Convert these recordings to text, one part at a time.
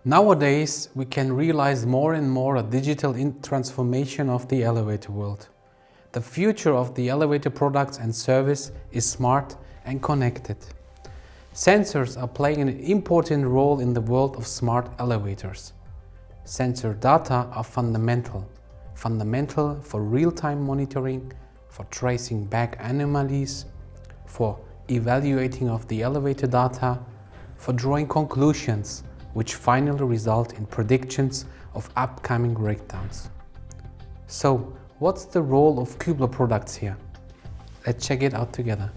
Nowadays, we can realize more and more a digital transformation of the elevator world. The future of the elevator products and service is smart and connected. Sensors are playing an important role in the world of smart elevators. Sensor data are fundamental for real-time monitoring, for tracing back anomalies, for evaluating of the elevator data, for drawing conclusions which finally result in predictions of upcoming breakdowns. So, what's the role of Kübler products here? Let's check it out together.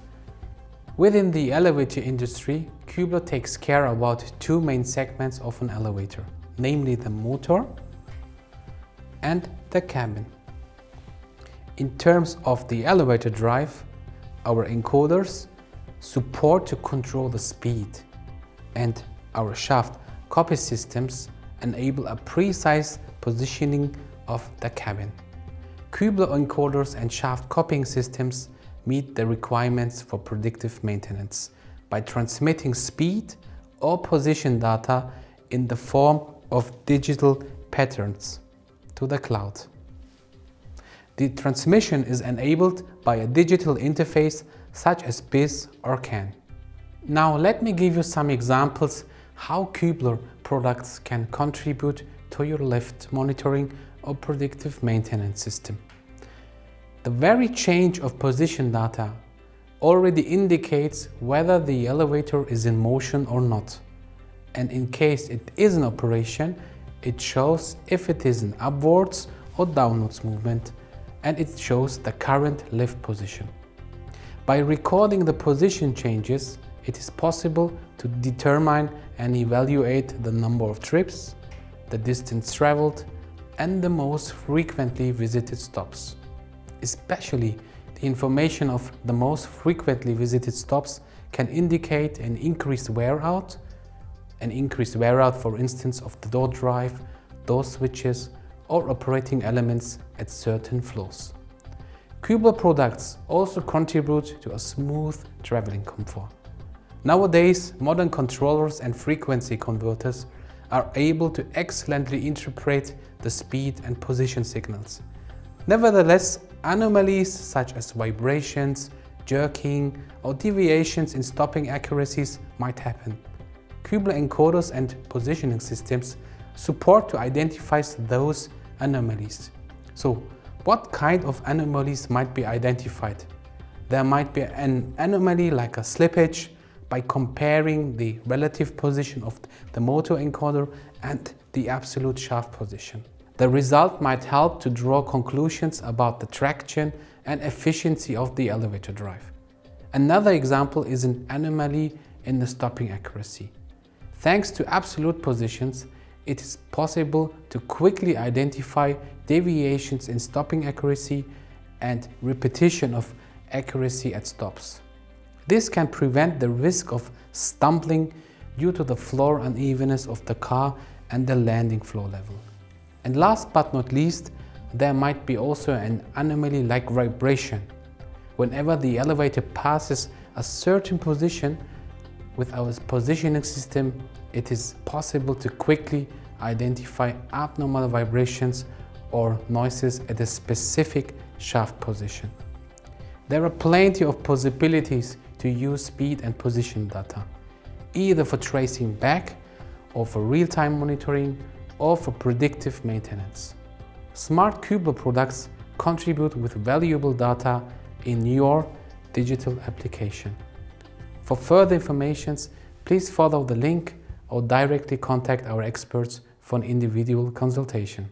Within the elevator industry, Kübler takes care about two main segments of an elevator, namely the motor and the cabin. In terms of the elevator drive, our encoders support to control the speed, and our shaft copy systems enable a precise positioning of the cabin. Kübler encoders and shaft copying systems meet the requirements for predictive maintenance by transmitting speed or position data in the form of digital patterns to the cloud. The transmission is enabled by a digital interface such as BIS or CAN. Now let me give you some examples how Kübler products can contribute to your lift monitoring or predictive maintenance system. The very change of position data already indicates whether the elevator is in motion or not. And in case it is in operation, it shows if it is in upwards or downwards movement, and it shows the current lift position. By recording the position changes, it is possible to determine and evaluate the number of trips, the distance traveled, and the most frequently visited stops. Especially the information of the most frequently visited stops can indicate an increased wear out for instance of the door drive, door switches or operating elements at certain floors. Kübler products also contribute to a smooth traveling comfort. Nowadays, modern controllers and frequency converters are able to excellently interpret the speed and position signals. Nevertheless, anomalies such as vibrations, jerking, or deviations in stopping accuracies might happen. Kübler encoders and positioning systems support to identify those anomalies. So, what kind of anomalies might be identified? There might be an anomaly like a slippage by comparing the relative position of the motor encoder and the absolute shaft position. The result might help to draw conclusions about the traction and efficiency of the elevator drive. Another example is an anomaly in the stopping accuracy. Thanks to absolute positions, it is possible to quickly identify deviations in stopping accuracy and repetition of accuracy at stops. This can prevent the risk of stumbling due to the floor unevenness of the car and the landing floor level. And last but not least, there might be also an anomaly like vibration. Whenever the elevator passes a certain position, with our positioning system, it is possible to quickly identify abnormal vibrations or noises at a specific shaft position. There are plenty of possibilities to use speed and position data, either for tracing back or for real-time monitoring or for predictive maintenance. Smart Kübler products contribute with valuable data in your digital application. For further information, please follow the link or directly contact our experts for an individual consultation.